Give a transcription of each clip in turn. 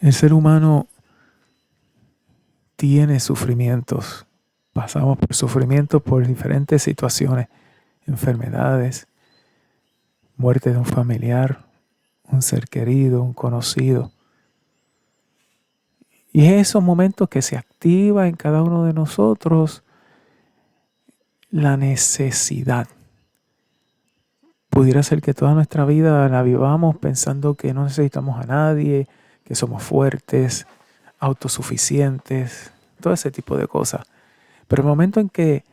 El ser humano tiene sufrimientos. Pasamos por sufrimientos por diferentes situaciones, enfermedades, muerte de un familiar, un ser querido, un conocido. Y es esos momentos que se activa en cada uno de nosotros la necesidad. Pudiera ser que toda nuestra vida la vivamos pensando que no necesitamos a nadie, que somos fuertes, autosuficientes, todo ese tipo de cosas. Pero el momento en que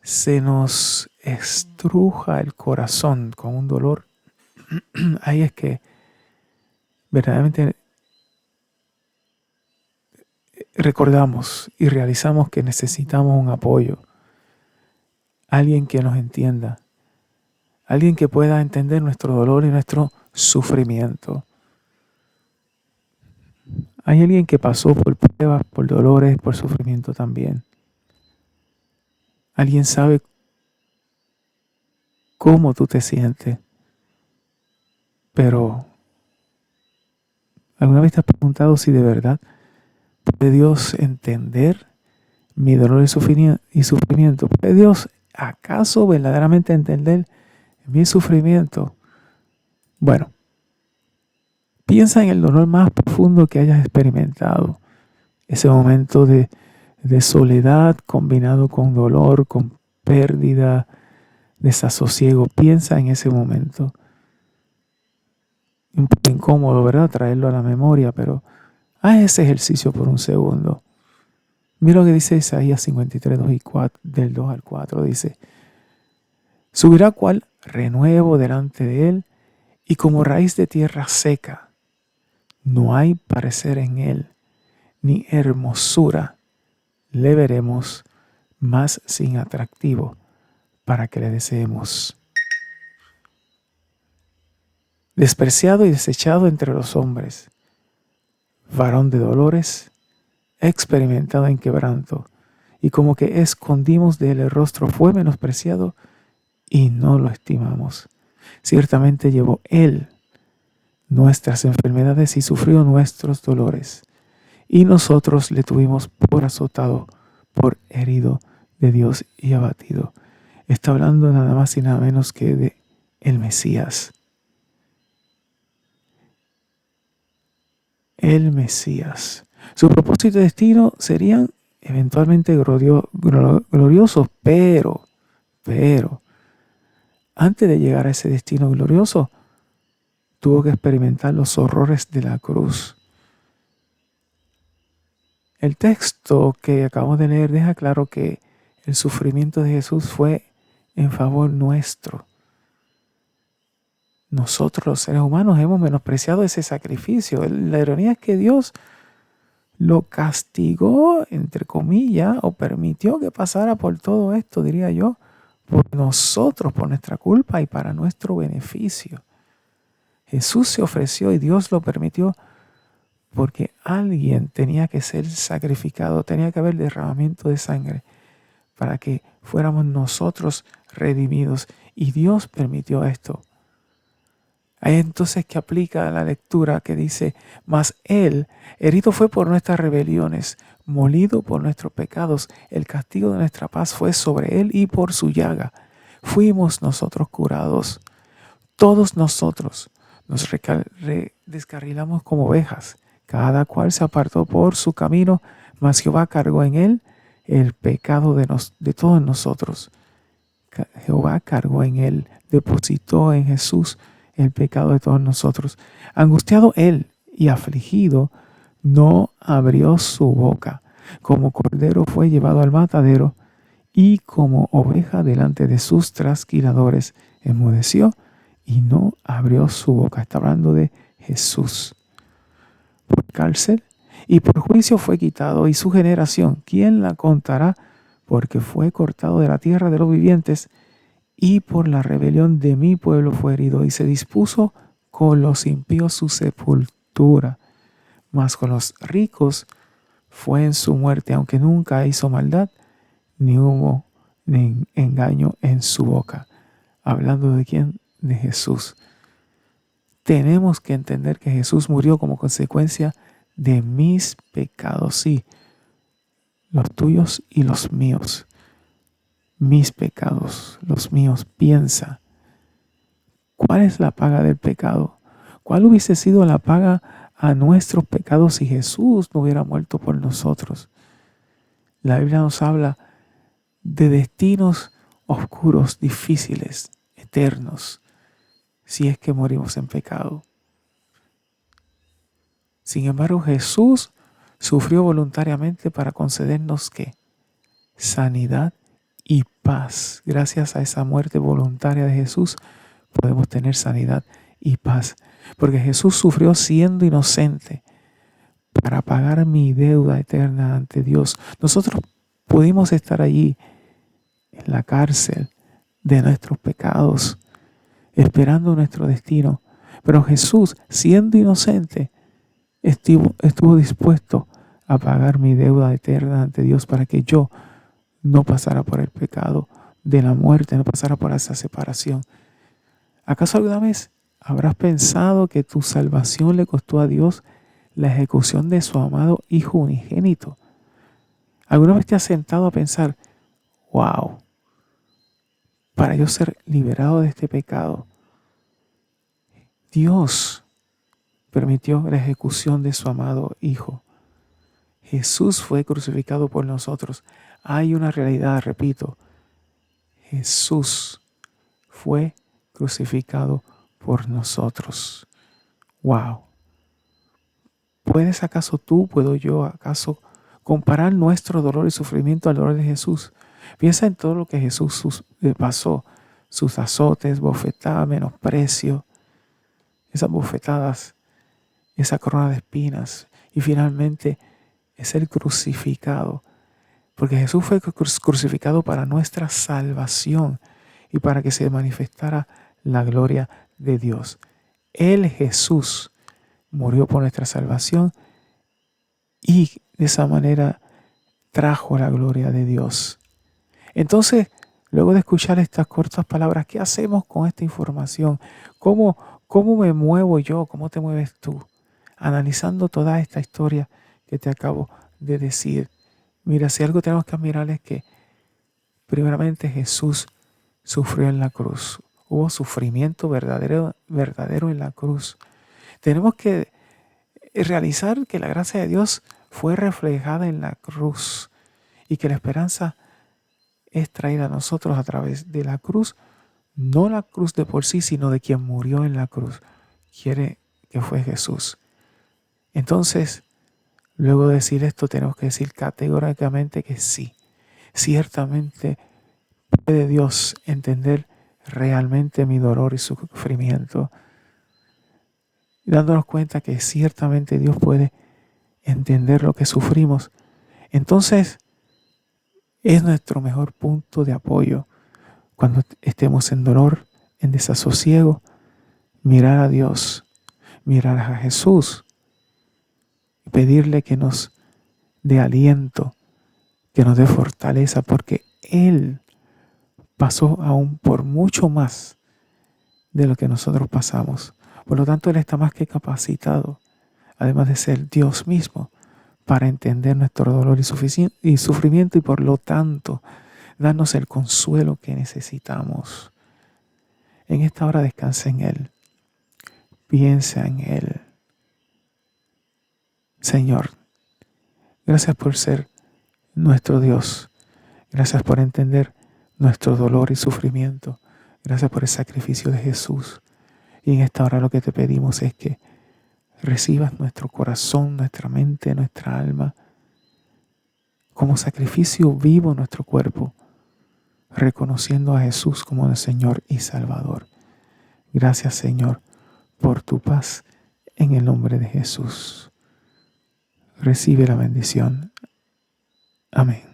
se nos estruja el corazón con un dolor, ahí es que verdaderamente recordamos y realizamos que necesitamos un apoyo, alguien que nos entienda, alguien que pueda entender nuestro dolor y nuestro sufrimiento. Hay alguien que pasó por pruebas, por dolores, por sufrimiento también. Alguien sabe cómo tú te sientes, pero ¿alguna vez te has preguntado si de verdad puede Dios entender mi dolor y sufrimiento? ¿Puede Dios acaso verdaderamente entender mi sufrimiento? Bueno, piensa en el dolor más profundo que hayas experimentado. Ese momento de soledad combinado con dolor, con pérdida, desasosiego. Piensa en ese momento. Un poco incómodo, ¿verdad? Traerlo a la memoria, pero haz ese ejercicio por un segundo. Mira lo que dice Isaías 53, 2 y 4, del 2 al 4. Dice: subirá cual renuevo delante de él, y como raíz de tierra seca. No hay parecer en él, ni hermosura le veremos, más sin atractivo para que le deseemos. Despreciado y desechado entre los hombres, varón de dolores, experimentado en quebranto, y como que escondimos de él el rostro, fue menospreciado y no lo estimamos. Ciertamente llevó él nuestras enfermedades y sufrió nuestros dolores, y nosotros le tuvimos por azotado, por herido de Dios y abatido. Está hablando nada más y nada menos que de el Mesías. El Mesías. Su propósito y destino serían eventualmente gloriosos, pero, antes de llegar a ese destino glorioso, tuvo que experimentar los horrores de la cruz. El texto que acabamos de leer deja claro que el sufrimiento de Jesús fue en favor nuestro. Nosotros los seres humanos hemos menospreciado ese sacrificio. La ironía es que Dios lo castigó, entre comillas, o permitió que pasara por todo esto, diría yo, por nosotros, por nuestra culpa y para nuestro beneficio. Jesús se ofreció y Dios lo permitió porque alguien tenía que ser sacrificado, tenía que haber derramamiento de sangre para que fuéramos nosotros redimidos, y Dios permitió esto. Hay entonces que aplica la lectura que dice: mas él herido fue por nuestras rebeliones, molido por nuestros pecados, el castigo de nuestra paz fue sobre él, y por su llaga fuimos nosotros curados. Todos nosotros nos descarrilamos como ovejas, cada cual se apartó por su camino, mas Jehová cargó en él el pecado de todos nosotros. Jehová cargó en él, depositó en Jesús el pecado de todos nosotros. Angustiado él y afligido, no abrió su boca. Como cordero fue llevado al matadero, y como oveja delante de sus trasquiladores, enmudeció y no abrió su boca. Está hablando de Jesús. Por cárcel y por juicio fue quitado, y su generación, ¿quién la contará? Porque fue cortado de la tierra de los vivientes, y por la rebelión de mi pueblo fue herido, y se dispuso con los impíos su sepultura. Mas con los ricos fue en su muerte, aunque nunca hizo maldad, ni hubo ni engaño en su boca. Hablando de quién, de Jesús. Tenemos que entender que Jesús murió como consecuencia de mis pecados, sí, los tuyos y los míos. Mis pecados, los míos. Piensa, ¿cuál es la paga del pecado? ¿Cuál hubiese sido la paga a nuestros pecados si Jesús no hubiera muerto por nosotros? La Biblia nos habla de destinos oscuros, difíciles, eternos, si es que morimos en pecado. Sin embargo, Jesús sufrió voluntariamente para concedernos ¿qué? Sanidad y paz. Gracias a esa muerte voluntaria de Jesús podemos tener sanidad y paz. Porque Jesús sufrió siendo inocente para pagar mi deuda eterna ante Dios. Nosotros pudimos estar allí en la cárcel de nuestros pecados, esperando nuestro destino. Pero Jesús, siendo inocente, estuvo dispuesto a pagar mi deuda eterna ante Dios para que yo no pasara por el pecado de la muerte, no pasara por esa separación. ¿Acaso alguna vez habrás pensado que tu salvación le costó a Dios la ejecución de su amado Hijo unigénito? ¿Alguna vez te has sentado a pensar, wow, para yo ser liberado de este pecado, Dios permitió la ejecución de su amado Hijo? Jesús fue crucificado por nosotros. Hay una realidad, repito, Jesús fue crucificado por nosotros. Wow. ¿Puedes acaso tú, puedo yo acaso comparar nuestro dolor y sufrimiento al dolor de Jesús? Piensa en todo lo que Jesús pasó, sus azotes, bofetadas, menosprecio, esas bofetadas, esa corona de espinas y finalmente es el crucificado. Porque Jesús fue crucificado para nuestra salvación y para que se manifestara la gloria de Dios. Él, Jesús, murió por nuestra salvación y de esa manera trajo la gloria de Dios. Entonces, luego de escuchar estas cortas palabras, ¿qué hacemos con esta información? ¿Cómo me muevo yo? ¿Cómo te mueves tú? Analizando toda esta historia que te acabo de decir. Mira, si algo tenemos que admirar es que primeramente Jesús sufrió en la cruz. Hubo sufrimiento verdadero en la cruz. Tenemos que realizar que la gracia de Dios fue reflejada en la cruz y que la esperanza es traída a nosotros a través de la cruz, no la cruz de por sí, sino de quien murió en la cruz, que fue Jesús. Entonces, luego de decir esto, tenemos que decir categóricamente que sí, ciertamente puede Dios entender realmente mi dolor y sufrimiento, y dándonos cuenta que ciertamente Dios puede entender lo que sufrimos. Entonces, es nuestro mejor punto de apoyo cuando estemos en dolor, en desasosiego, mirar a Dios, mirar a Jesús y pedirle que nos dé aliento, que nos dé fortaleza, porque Él pasó aún por mucho más de lo que nosotros pasamos. Por lo tanto, Él está más que capacitado, además de ser Dios mismo, para entender nuestro dolor y sufrimiento y por lo tanto darnos el consuelo que necesitamos. En esta hora descansa en Él. Piensa en Él. Señor, gracias por ser nuestro Dios. Gracias por entender nuestro dolor y sufrimiento. Gracias por el sacrificio de Jesús. Y en esta hora lo que te pedimos es que recibas nuestro corazón, nuestra mente, nuestra alma, como sacrificio vivo en nuestro cuerpo, reconociendo a Jesús como el Señor y Salvador. Gracias, Señor, por tu paz en el nombre de Jesús. Recibe la bendición. Amén.